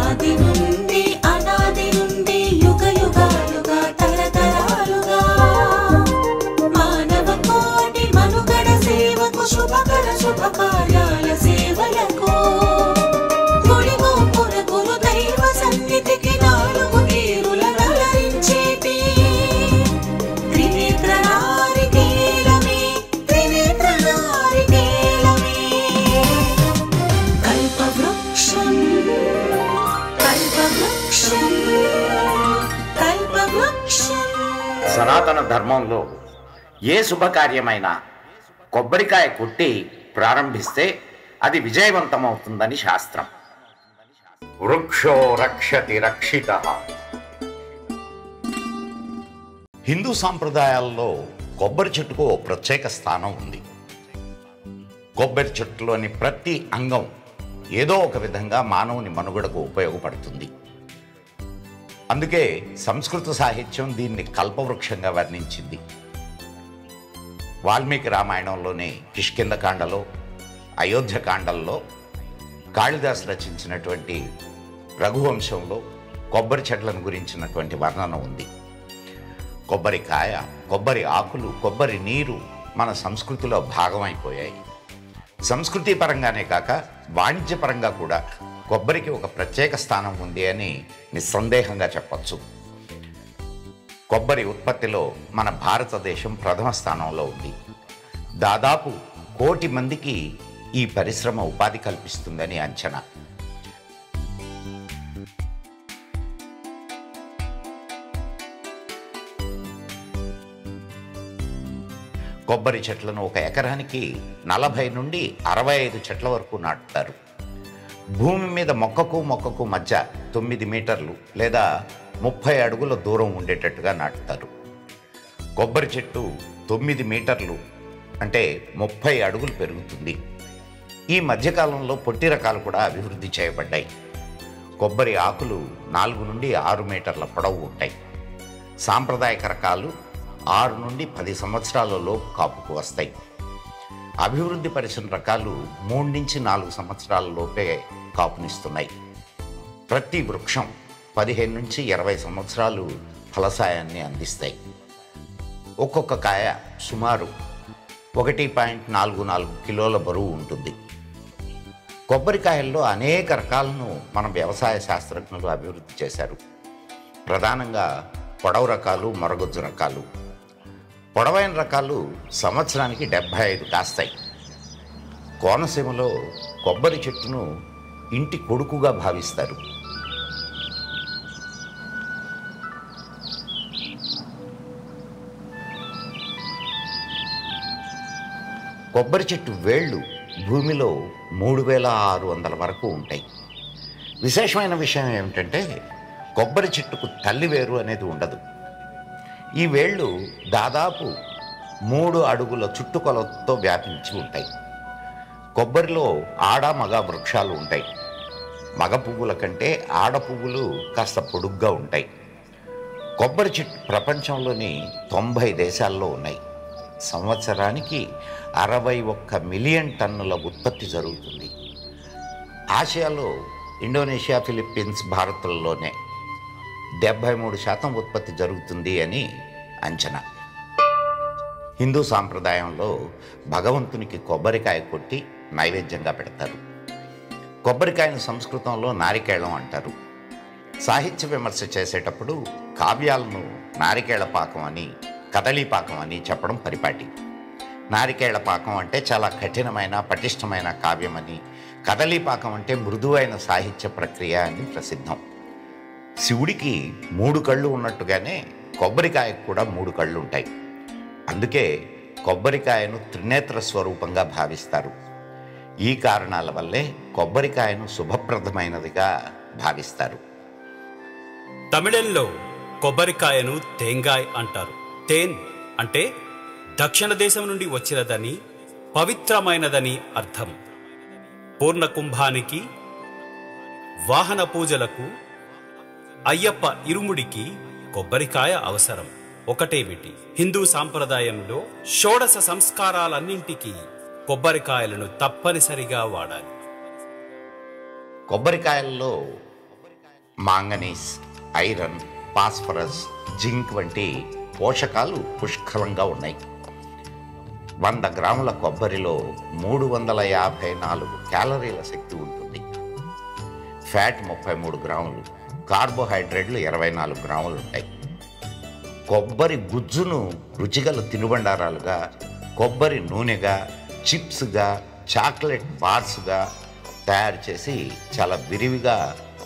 ఆది నుండి అనాది నుండి యుగ యుగాలుగా తరతరాలుగా మానవ కోటి మనుగడ సేవకు శుభకర శుభకార్యాల సేవలకు గుడి గోపుర గురు దైవ సన్నిధికి నాలుగు తీరుల నలరించేటి త్రినేత్ర నారికేళమే త్రినేత్ర నారికేళమే కల్పవృక్షం కల్పవృక్షం కల్పవృక్షం. సనాతన ధర్మంలో ఏ శుభకార్యమైనా కొబ్బరికాయ కొట్టి ప్రారంభిస్తే అది విజయవంతమవుతుందని శాస్త్రం. వృక్షో రక్షతి రక్షితః. హిందూ సాంప్రదాయాల్లో కొబ్బరి చెట్టుకు ఓ ప్రత్యేక స్థానం ఉంది. కొబ్బరి చెట్టులోని ప్రతి అంగం ఏదో ఒక విధంగా మానవుని మనుగడకు ఉపయోగపడుతుంది. అందుకే సంస్కృత సాహిత్యం దీన్ని కల్పవృక్షంగా వర్ణించింది. వాల్మీకి రామాయణంలోని కిష్కింధకాండలో, అయోధ్యకాండల్లో, కాళిదాసు రచించినటువంటి రఘువంశంలో కొబ్బరి చెట్లను గురించినటువంటి వర్ణన ఉంది. కొబ్బరికాయ, కొబ్బరి ఆకులు, కొబ్బరి నీరు మన సంస్కృతిలో భాగమైపోయాయి. సంస్కృతి పరంగానే కాక వాణిజ్యపరంగా కూడా కొబ్బరికి ఒక ప్రత్యేక స్థానం ఉంది అని నిస్సందేహంగా చెప్పచ్చు. కొబ్బరి ఉత్పత్తిలో మన భారతదేశం ప్రథమ స్థానంలో ఉంది. దాదాపు 1 కోటి మందికి ఈ పరిశ్రమ ఉపాధి కల్పిస్తుందని అంచనా. కొబ్బరి చెట్లను ఒక ఎకరానికి 40 నుండి 65 చెట్ల వరకు నాటుతారు. భూమి మీద మొక్కకు మధ్య 9 మీటర్లు లేదా 30 అడుగుల దూరం ఉండేటట్టుగా నాటుతారు. కొబ్బరి చెట్టు 9 మీటర్లు అంటే 30 అడుగులు పెరుగుతుంది. ఈ మధ్యకాలంలో పొట్టి రకాలు కూడా అభివృద్ధి చేయబడ్డాయి. కొబ్బరి ఆకులు 4 నుండి 6 మీటర్ల పొడవు ఉంటాయి. సాంప్రదాయక రకాలు 6 నుండి 10 సంవత్సరాలలోపు కాపుకు వస్తాయి. అభివృద్ధి పరిచిన రకాలు 3 నుంచి 4 సంవత్సరాలలోపే కాపునిస్తున్నాయి. ప్రతి వృక్షం 15 నుంచి 20 సంవత్సరాలు ఫలసాయాన్ని అందిస్తాయి. ఒక్కొక్క కాయ సుమారు 1.44 కిలోల బరువు ఉంటుంది. కొబ్బరికాయల్లో అనేక రకాలను మన వ్యవసాయ శాస్త్రజ్ఞులు అభివృద్ధి చేశారు. ప్రధానంగా పొడవు రకాలు, మరగొజ్జు రకాలు. పొడవైన రకాలు సంవత్సరానికి 75 కాస్తాయి. కోనసీమలో కొబ్బరి చెట్టును ఇంటి కొడుకుగా భావిస్తారు. కొబ్బరి చెట్టు వేళ్ళు భూమిలో 3600 వరకు ఉంటాయి. విశేషమైన విషయం ఏమిటంటే కొబ్బరి చెట్టుకు తల్లి వేరు అనేది ఉండదు. ఈ వేళ్ళు దాదాపు 3 అడుగుల చుట్టుకొలతో వ్యాపించి ఉంటాయి. కొబ్బరిలో ఆడ మగ వృక్షాలు ఉంటాయి. మగ పువ్వుల కంటే ఆడ పువ్వులు కాస్త పొడుగ్గా ఉంటాయి. కొబ్బరి చెట్టు ప్రపంచంలోని 90 దేశాల్లో ఉన్నాయి. సంవత్సరానికి 61 మిలియన్ టన్నుల ఉత్పత్తి జరుగుతుంది. ఆసియాలో ఇండోనేషియా, ఫిలిప్పీన్స్, భారత్లలోనే 73% ఉత్పత్తి జరుగుతుంది అని అంచనా. హిందూ సాంప్రదాయంలో భగవంతునికి కొబ్బరికాయ కొట్టి నైవేద్యంగా పెడతారు. కొబ్బరికాయను సంస్కృతంలో నారికేళం అంటారు. సాహిత్య విమర్శ చేసేటప్పుడు కావ్యాలను నారికేళ పాకం అని, కదళీ పాకం అని చెప్పడం పరిపాటి. నారికేళ పాకం అంటే చాలా కఠినమైన, పటిష్టమైన కావ్యమని, కదళీ పాకం అంటే మృదువైన సాహిత్య ప్రక్రియ అని ప్రసిద్ధం. శివుడికి 3 కళ్ళు ఉన్నట్టుగానే కొబ్బరికాయకు కూడా 3 కళ్ళు ఉంటాయి. అందుకే కొబ్బరికాయను త్రినేత్ర స్వరూపంగా భావిస్తారు. ఈ కారణాల వల్లే కొబ్బరికాయను శుభప్రదమైనదిగా భావిస్తారు. తమిళంలో కొబ్బరికాయను తేంగాయ్ అంటారు. తేన్ అంటే దక్షిణ దేశం నుండి వచ్చినదని, పవిత్రమైనదని అర్థం. పూర్ణ కుంభానికి, వాహన పూజలకు, అయ్యప్ప ఇరుముడికి కొబ్బరికాయ అవసరం. ఒకటేమిటి, హిందూ సాంప్రదాయంలో షోడశ సంస్కారాలన్నింటికీ కొబ్బరికాయలను తప్పనిసరిగా వాడాలి. కొబ్బరికాయల్లో మాంగనీస్, ఐరన్, ఫాస్ఫరస్, జింక్ వంటి పోషకాలు పుష్కలంగా ఉన్నాయి. 100 గ్రాముల కొబ్బరిలో 354 క్యాలరీల శక్తి ఉంటుంది. ఫ్యాట్ 33 గ్రాములు, కార్బోహైడ్రేట్లు 24 గ్రాములు ఉంటాయి. కొబ్బరి గుజ్జును రుచిగల తినుబండారాలుగా, కొబ్బరి నూనెగా, చిప్స్గా, చాక్లెట్ బార్స్గా తయారు చేసి చాలా విరివిగా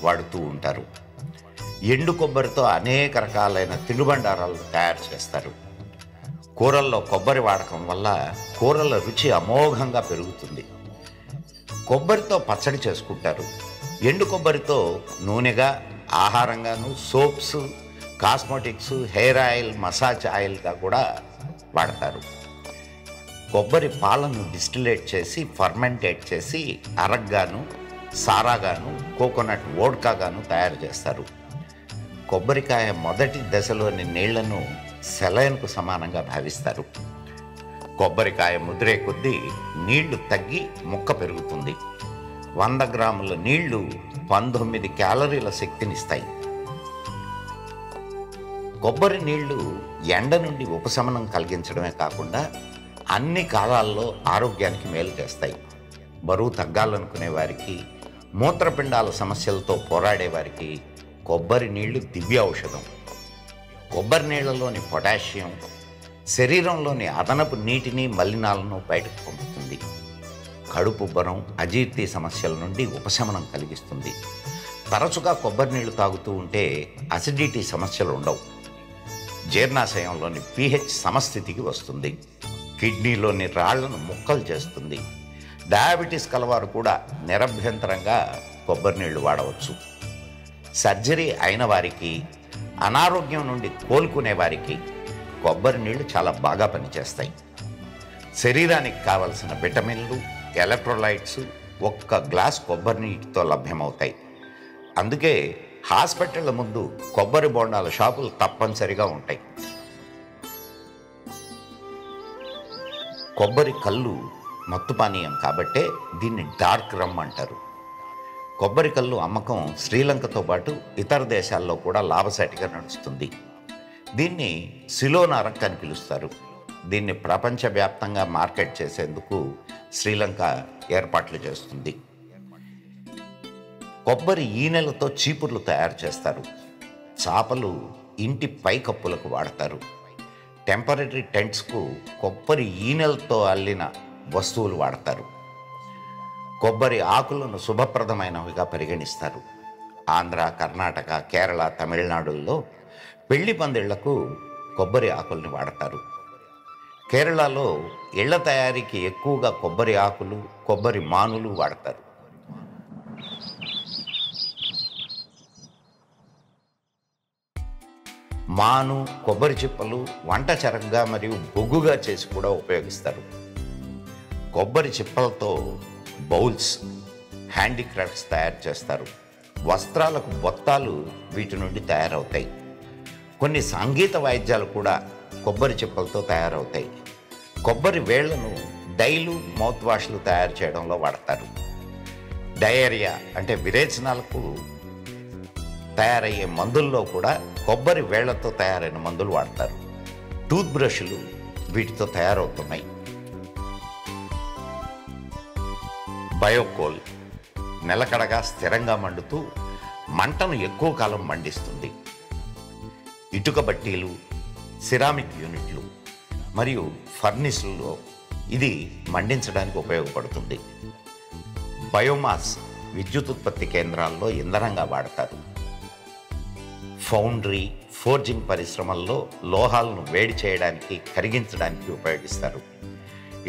వాడుతూ ఉంటారు. ఎండు కొబ్బరితో అనేక రకాలైన తినుబండారాలు తయారు చేస్తారు. కూరల్లో కొబ్బరి వాడకం వల్ల కూరల రుచి అమోఘంగా పెరుగుతుంది. కొబ్బరితో పచ్చడి చేసుకుంటారు. ఎండు కొబ్బరితో నూనెగా, ఆహారంగాను, soaps, cosmetics, hair oil, massage ఆయిల్గా కూడా వాడతారు. కొబ్బరి పాలను డిస్టిలేట్ చేసి ఫర్మెంటేట్ చేసి అరగ్గాను, సారాగాను, కోకోనట్ వోడ్కాగాను తయారు చేస్తారు. కొబ్బరికాయ మొదటి దశలోని నీళ్లను సెలైన్కు సమానంగా భావిస్తారు. కొబ్బరికాయ ముదిరే కొద్దీ నీళ్లు తగ్గి ముక్క పెరుగుతుంది. 100 గ్రాముల నీళ్లు 19 క్యాలరీల శక్తినిస్తాయి. కొబ్బరి నీళ్లు ఎండ నుండి ఉపశమనం కలిగించడమే కాకుండా అన్ని కాలాల్లో ఆరోగ్యానికి మేలు చేస్తాయి. బరువు తగ్గాలనుకునే వారికి, మూత్రపిండాల సమస్యలతో పోరాడేవారికి కొబ్బరి నీళ్లు దివ్య ఔషధం. కొబ్బరి నీళ్లలోని పొటాషియం శరీరంలోని అదనపు నీటిని, మలినాలను బయటకు పంపుతుంది. కడుపుబ్బరం, అజీర్తి సమస్యల నుండి ఉపశమనం కలిగిస్తుంది. తరచుగా కొబ్బరి నీళ్లు తాగుతూ ఉంటే అసిడిటీ సమస్యలు ఉండవు. జీర్ణాశయంలోని pH సమస్థితికి వస్తుంది. కిడ్నీలోని రాళ్లను ముక్కలు చేస్తుంది. డయాబెటీస్ కలవారు కూడా నిరభ్యంతరంగా కొబ్బరి నీళ్లు వాడవచ్చు. సర్జరీ అయిన వారికి, అనారోగ్యం నుండి కోలుకునే వారికి కొబ్బరి నీళ్లు చాలా బాగా పనిచేస్తాయి. శరీరానికి కావలసిన విటమిన్లు, ఎలక్ట్రోలైట్స్ ఒక్క గ్లాస్ కొబ్బరి నీటితో లభ్యమవుతాయి. అందుకే హాస్పిటళ్ల ముందు కొబ్బరి బోండాల షాపులు తప్పనిసరిగా ఉంటాయి. కొబ్బరి కళ్ళు మత్తు పానీయం కాబట్టే దీన్ని డార్క్ రమ్ అంటారు. కొబ్బరి కళ్ళు అమ్మకం శ్రీలంకతో పాటు ఇతర దేశాల్లో కూడా లాభసాటిగా నడుస్తుంది. దీన్ని సిలోన్ అరక్ అని పిలుస్తారు. దీన్ని ప్రపంచవ్యాప్తంగా మార్కెట్ చేసేందుకు శ్రీలంక ఏర్పాట్లు చేస్తుంది. కొబ్బరి ఈనెలతో చీపుర్లు తయారు చేస్తారు. చాపలు ఇంటి పైకప్పులకు వాడతారు. టెంపరరీ టెంట్స్కు కొబ్బరి ఈనెలతో అల్లిన వస్తువులు వాడతారు. కొబ్బరి ఆకులను శుభప్రదమైనవిగా పరిగణిస్తారు. ఆంధ్ర, కర్ణాటక, కేరళ, తమిళనాడుల్లో పెళ్లి పందిళ్లకు కొబ్బరి ఆకుల్ని వాడతారు. కేరళలో ఇళ్ల తయారీకి ఎక్కువగా కొబ్బరి ఆకులు, కొబ్బరి మానులు వాడతారు. మాను, కొబ్బరి చిప్పలు వంట చెరగ్గా మరియు బొగ్గుగా చేసి కూడా ఉపయోగిస్తారు. కొబ్బరి చిప్పలతో బౌల్స్, హ్యాండీక్రాఫ్ట్స్ తయారు చేస్తారు. వస్త్రాలకు బొత్తాలు వీటి నుండి తయారవుతాయి. కొన్ని సంగీత వాయిద్యాలు కూడా కొబ్బరి చిప్పలతో తయారవుతాయి. కొబ్బరి వేళ్లను డైలు, మౌత్ వాష్లు తయారు చేయడంలో వాడతారు. డయేరియా అంటే విరేచనాలకు తయారయ్యే మందుల్లో కూడా కొబ్బరి వేళ్లతో తయారైన మందులు వాడతారు. టూత్ బ్రష్లు వీటితో తయారవుతున్నాయి. బయోకోల్ నిలకడగా స్థిరంగా మండుతూ మంటను ఎక్కువ కాలం మండిస్తుంది. ఇటుక బట్టీలు, సిరామిక్ యూనిట్లు మరియు ఫర్నిస్లలో ఇది మండించడానికి ఉపయోగపడుతుంది. బయోమాస్ విద్యుత్ ఉత్పత్తి కేంద్రాల్లో ఇంధనంగా వాడతారు. ఫౌండ్రీ, ఫోర్జింగ్ పరిశ్రమల్లో లోహాలను వేడి చేయడానికి, కరిగించడానికి ఉపయోగిస్తారు.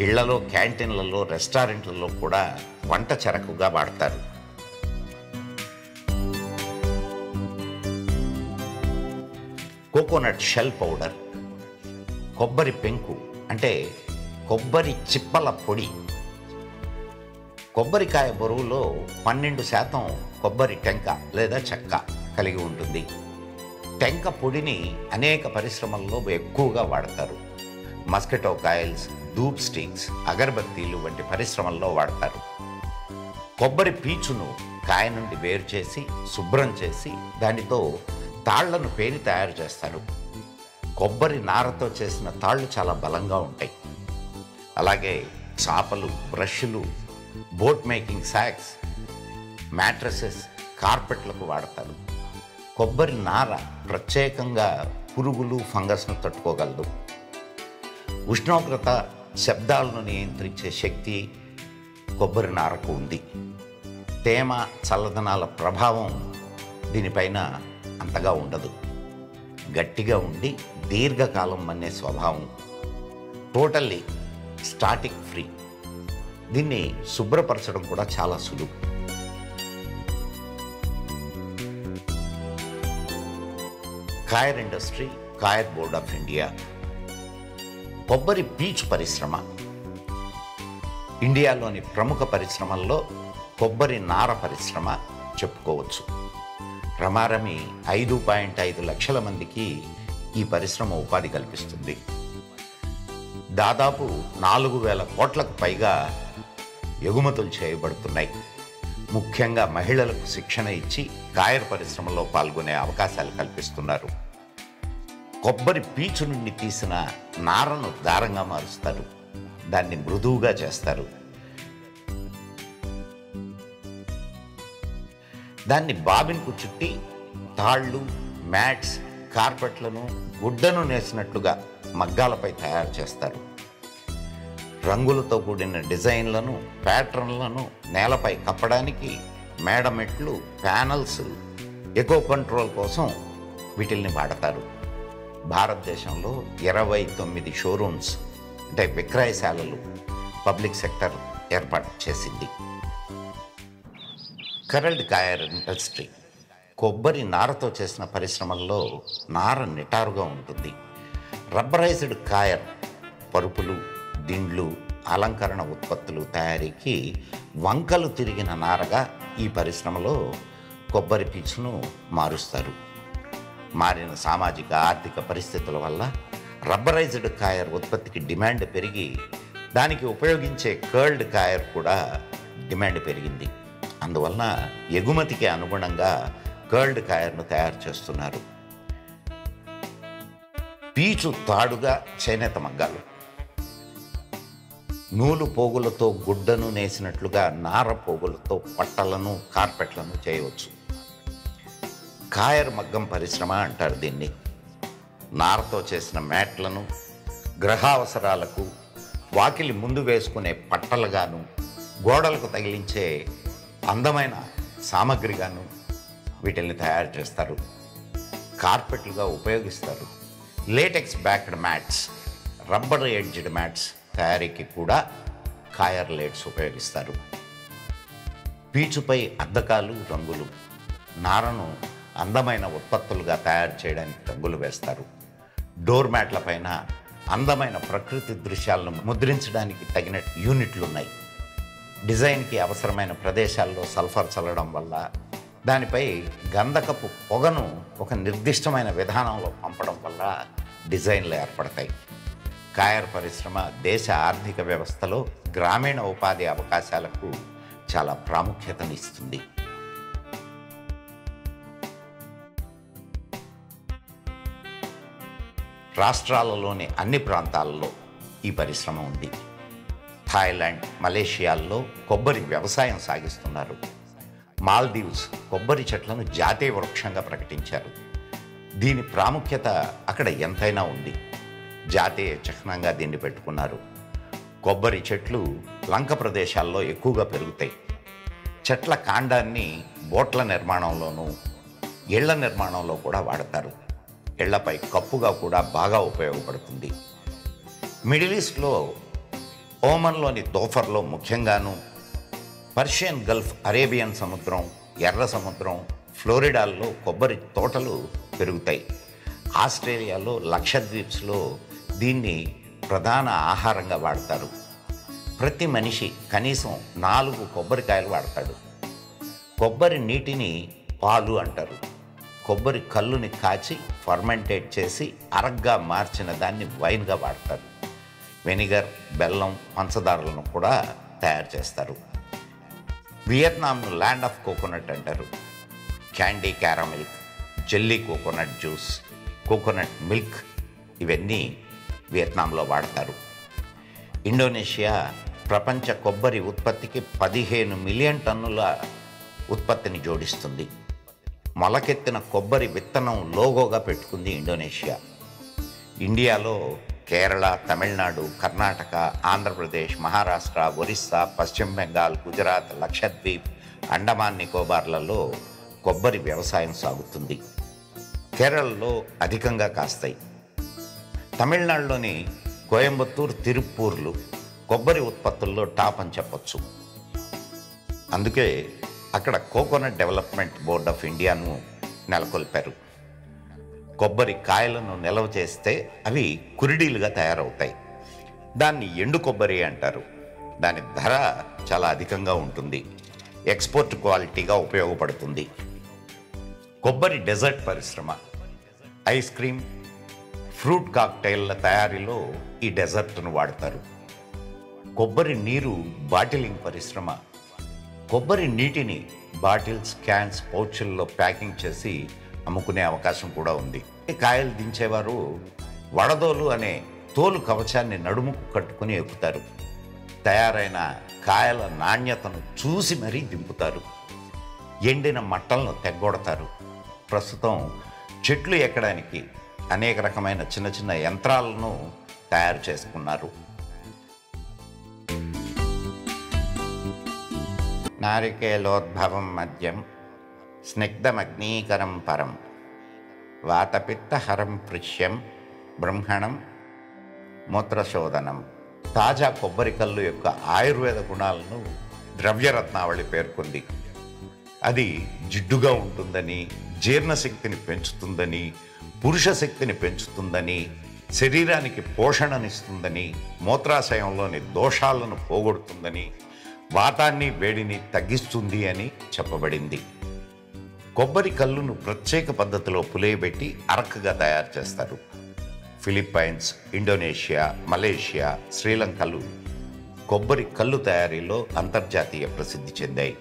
ఇళ్లలో, క్యాంటీన్లలో, రెస్టారెంట్లలో కూడా వంట చెరకుగా వాడతారు. కోకోనట్ షెల్ పౌడర్, కొబ్బరి పెంకు అంటే కొబ్బరి చిప్పల పొడి. కొబ్బరికాయ బరువులో 12% కొబ్బరి టెంక లేదా చెక్క కలిగి ఉంటుంది. టెంక పొడిని అనేక పరిశ్రమల్లో ఎక్కువగా వాడతారు. మస్కిటో కాయిల్స్, ధూప్ స్టిక్స్, అగరబత్తీలు వంటి పరిశ్రమల్లో వాడతారు. కొబ్బరి పీచును కాయ నుండి వేరు చేసి శుభ్రం చేసి దానితో తాళ్లను పేని తయారు చేస్తారు. కొబ్బరి నారతో చేసిన తాళ్ళు చాలా బలంగా ఉంటాయి. అలాగే చాపలు, బ్రష్లు, బోట్ మేకింగ్ సాక్స్, మ్యాట్రసెస్, కార్పెట్లకు వాడతారు. కొబ్బరి నార ప్రత్యేకంగా పురుగులు, ఫంగస్ను తట్టుకోగలదు. ఉష్ణోగ్రత, శబ్దాలను నియంత్రించే శక్తి కొబ్బరి నారకు ఉంది. తేమ, చల్లదనాల ప్రభావం దీనిపైన అంతగా ఉండదు. గట్టిగా ఉండి దీర్ఘకాలం మన్నే స్వభావం. Totally static free. దీన్ని శుభ్రపరచడం కూడా చాలా సులువు. Coir industry, coir board of India. కొబ్బరి పీచు పరిశ్రమ ఇండియాలోని ప్రముఖ పరిశ్రమల్లో కొబ్బరి నార పరిశ్రమ చెప్పుకోవచ్చు. రమారమి 5.5 లక్షల మందికి ఈ పరిశ్రమ ఉపాధి కల్పిస్తుంది. దాదాపు 4,000 కోట్లకు పైగా ఎగుమతులు చేయబడుతున్నాయి. ముఖ్యంగా మహిళలకు శిక్షణ ఇచ్చి కాయర్ పరిశ్రమలో పాల్గొనే అవకాశాలు కల్పిస్తున్నారు. కొబ్బరి పీచు నుండి తీసిన నారను దారంగా మారుస్తారు. దాన్ని మృదువుగా చేస్తారు. దాన్ని బాబిన్కు చుట్టి తాళ్ళు, మ్యాట్స్, కార్పెట్లను, గుడ్డను నేసినట్లుగా మగ్గాలపై తయారు చేస్తారు. రంగులతో కూడిన డిజైన్లను, ప్యాటర్న్లను నేలపై కప్పడానికి మేడమెట్లు, ప్యానల్స్, ఎకో కంట్రోల్ కోసం వీటిల్ని వాడతారు. భారతదేశంలో 29 షోరూమ్స్ అంటే విక్రయశాలలు పబ్లిక్ సెక్టర్ ఏర్పాటు చేసింది. కరల్డ్ కాయర్ ఇండస్ట్రీ కొబ్బరి నారతో చేసిన పరిశ్రమల్లో నార నిటారుగా ఉంటుంది. రబ్బరైజ్డ్ కాయర్ పరుపులు, దిండ్లు, అలంకరణ ఉత్పత్తులు తయారీకి వంకలు తిరిగిన నారగా ఈ పరిశ్రమలో కొబ్బరి పీచును మారుస్తారు. మారిన సామాజిక, ఆర్థిక పరిస్థితుల వల్ల రబ్బరైజ్డ్ కాయర్ ఉత్పత్తికి డిమాండ్ పెరిగి దానికి ఉపయోగించే కర్ల్డ్ కాయర్ కూడా డిమాండ్ పెరిగింది. అందువలన ఎగుమతికి అనుగుణంగా కర్ల్డ్ కాయర్ను తయారు చేస్తున్నారు. పీచు తాడుగా చేనేత మగ్గాలు. నూలు పోగులతో గుడ్డను నేసినట్లుగా నార పోగులతో పట్టలను, కార్పెట్లను చేయవచ్చు. కాయర్ మగ్గం పరిశ్రమ అంటారు దీన్ని. నారతో చేసిన మ్యాట్లను గృహావసరాలకు, వాకిలి ముందు వేసుకునే పట్టలుగాను, గోడలకు తగిలించే అందమైన సామగ్రిగాను వీటిల్ని తయారు చేస్తారు. కార్పెట్లుగా ఉపయోగిస్తారు. Latex backed mats, rubber edged mats తయారీకి కూడా కాయర్ లేట్స్ ఉపయోగిస్తారు. పీచుపై అద్దకాలు, రంగులు. నారను అందమైన ఉత్పత్తులుగా తయారు చేయడానికి రంగులు వేస్తారు. డోర్ మ్యాట్ల పైన అందమైన ప్రకృతి దృశ్యాలను ముద్రించడానికి తగిన యూనిట్లు ఉన్నాయి. డిజైన్కి అవసరమైన ప్రదేశాల్లో సల్ఫర్ చల్లడం వల్ల దానిపై గంధకపు పొగను ఒక నిర్దిష్టమైన విధానంలో పంపడం వల్ల డిజైన్లు ఏర్పడతాయి. కాయర్ పరిశ్రమ దేశ ఆర్థిక వ్యవస్థలో గ్రామీణ ఉపాధి అవకాశాలకు చాలా ప్రాముఖ్యతనిస్తుంది. రాష్ట్రాలలోని అన్ని ప్రాంతాల్లో ఈ పరిశ్రమ ఉంది. థాయిలాండ్, మలేషియాల్లో కొబ్బరి వ్యవసాయం సాగిస్తున్నారు. మాల్దీవ్స్ కొబ్బరి చెట్లను జాతీయ వృక్షంగా ప్రకటించారు. దీని ప్రాముఖ్యత అక్కడ ఎంతైనా ఉంది. జాతీయ చిహ్నంగా దీన్ని పెట్టుకున్నారు. కొబ్బరి చెట్లు లంక ప్రదేశాల్లో ఎక్కువగా పెరుగుతాయి. చెట్ల కాండాన్ని బోట్ల నిర్మాణంలోనూ, ఇళ్ల నిర్మాణంలో కూడా వాడతారు. ఇళ్లపై కప్పుగా కూడా బాగా ఉపయోగపడుతుంది. మిడిల్ ఈస్ట్లో ఓమన్లోని దోఫర్లో ముఖ్యంగాను, పర్షియన్ గల్ఫ్, అరేబియన్ సముద్రం, ఎర్ర సముద్రం, ఫ్లోరిడాల్లో కొబ్బరి తోటలు పెరుగుతాయి. ఆస్ట్రేలియాలో లక్షద్వీప్స్లో దీన్ని ప్రధాన ఆహారంగా వాడతారు. ప్రతి మనిషి కనీసం 4 కొబ్బరికాయలు వాడతాడు. కొబ్బరి నీటిని పాలు అంటారు. కొబ్బరి కల్లుని కాచి ఫర్మెంటేట్ చేసి అరగ్గా మార్చిన దాన్ని వైన్గా వాడతారు. వెనిగర్, బెల్లం, పంచదారలను కూడా తయారు చేస్తారు. వియత్నాంను ల్యాండ్ ఆఫ్ కోకోనట్ అంటారు. Candy caramel, jelly coconut juice, coconut milk ఇవన్నీ వియత్నాంలో వాడతారు. ఇండోనేషియా ప్రపంచ కొబ్బరి ఉత్పత్తికి 15 మిలియన్ టన్నుల ఉత్పత్తిని జోడిస్తుంది. మొలకెత్తిన కొబ్బరి విత్తనం లోగోగా పెట్టుకుంది ఇండోనేషియా. ఇండియాలో కేరళ, తమిళనాడు, కర్ణాటక, ఆంధ్రప్రదేశ్, మహారాష్ట్ర, ఒరిస్సా, పశ్చిమ బెంగాల్, గుజరాత్, లక్షద్వీప్, అండమాన్ నికోబార్లలో కొబ్బరి వ్యవసాయం సాగుతుంది. కేరళలో అధికంగా కాస్తాయి. తమిళనాడులోని కోయంబత్తూర్, తిరుప్పూర్లు కొబ్బరి ఉత్పత్తుల్లో టాప్ అని చెప్పొచ్చు. అందుకే అక్కడ కోకోనట్ డెవలప్మెంట్ బోర్డ్ ఆఫ్ ఇండియాను నెలకొల్పారు. కొబ్బరి కాయలను నిల్వ చేస్తే అవి కురిడీలుగా తయారవుతాయి. దాన్ని ఎండు కొబ్బరి అంటారు. దాని ధర చాలా అధికంగా ఉంటుంది. ఎక్స్పోర్ట్ క్వాలిటీగా ఉపయోగపడుతుంది. కొబ్బరి డెజర్ట్ పరిశ్రమ, ఐస్ క్రీమ్, ఫ్రూట్ కాక్టైల్ల తయారీలో ఈ డెజర్ట్ను వాడతారు. కొబ్బరి నీరు బాటిలింగ్ పరిశ్రమ, కొబ్బరి నీటిని బాటిల్స్, క్యాన్స్, పౌచుల్లో ప్యాకింగ్ చేసి అమ్ముకునే అవకాశం కూడా ఉంది. కాయలు దించేవారు వడదోలు అనే తోలు కవచాన్ని నడుముకు కట్టుకుని ఎక్కుతారు. తయారైన కాయల నాణ్యతను చూసి మరీ దింపుతారు. ఎండిన మట్టలను తెగ్గొడతారు. ప్రస్తుతం చెట్లు ఎక్కడానికి అనేక రకమైన చిన్న చిన్న యంత్రాలను తయారు చేసుకున్నారు. నారికేలోద్భవం మద్యం స్నిగ్ధమగ్నీకరం పరం వాతపిత్తహరం పృష్యం బ్రహ్మణం మూత్రశోధనం. తాజా కొబ్బరి కల్లు యొక్క ఆయుర్వేద గుణాలను ద్రవ్యరత్నావళి పేర్కొంది. అది జిడ్డుగా ఉంటుందని, జీర్ణశక్తిని పెంచుతుందని, పురుష శక్తిని పెంచుతుందని, శరీరానికి పోషణనిస్తుందని, మూత్రాశయంలోని దోషాలను పోగొడుతుందని, వాతాన్ని వేడిని తగ్గిస్తుంది అని చెప్పబడింది. కొబ్బరి కల్లును ప్రత్యేక పద్ధతిలో పులియబెట్టి అరకగా తయారు చేస్తారు. ఫిలిప్పైన్స్, ఇండోనేషియా, మలేషియా, శ్రీలంకలు కొబ్బరి కల్లు తయారీలో అంతర్జాతీయ ప్రసిద్ధి చెందాయి.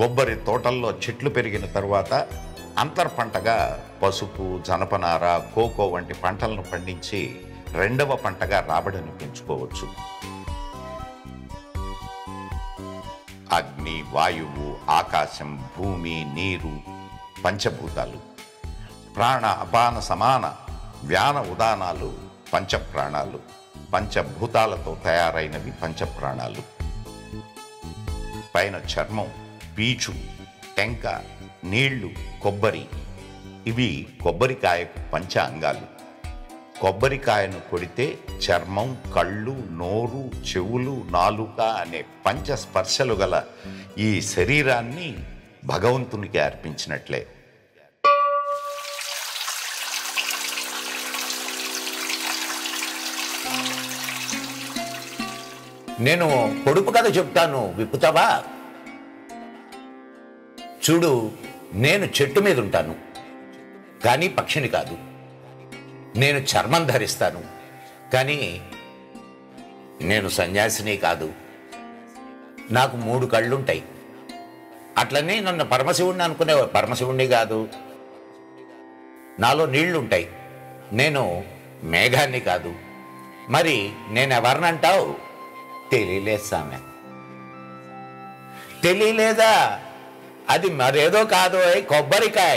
కొబ్బరి తోటల్లో చెట్లు పెరిగిన తరువాత అంతర్పంటగా పసుపు, జనపనార, కోకో వంటి పంటలను పండించి రెండవ పంటగా రాబడిని పెంచుకోవచ్చు. అగ్ని, వాయువు, ఆకాశం, భూమి, నీరు పంచభూతాలు. ప్రాణ, అపాన, సమాన, వ్యాన, ఉదానాలు పంచప్రాణాలు. పంచభూతాలతో తయారైనవి పంచప్రాణాలు. పైన చర్మం, పీచు, టెంక, నీళ్లు, కొబ్బరి ఇవి కొబ్బరికాయకు పంచ అంగాలు. కొబ్బరికాయను కొడితే చర్మం, కళ్ళు, నోరు, చెవులు, నాలుక అనే పంచ స్పర్శలు గల ఈ శరీరాన్ని భగవంతునికి అర్పించినట్లే. నేను పొడుపు కథ చెప్తాను, విప్పుతావా? చూడు, నేను చెట్టు మీద ఉంటాను, కానీ పక్షిని కాదు. నేను చర్మం ధరిస్తాను, కానీ నేను సన్యాసిని కాదు. నాకు 3 కళ్ళుంటాయి. అట్లనే నన్ను పరమశివుణ్ణి అనుకునే పరమశివుణ్ణి కాదు. నాలో నీళ్లుంటాయి, నేను మేఘాన్ని కాదు. మరి నేనెవరినంటావు? తెలియలేదు సామె. తెలియలేదా? అది మరేదో కాదు, కొబ్బరికాయ.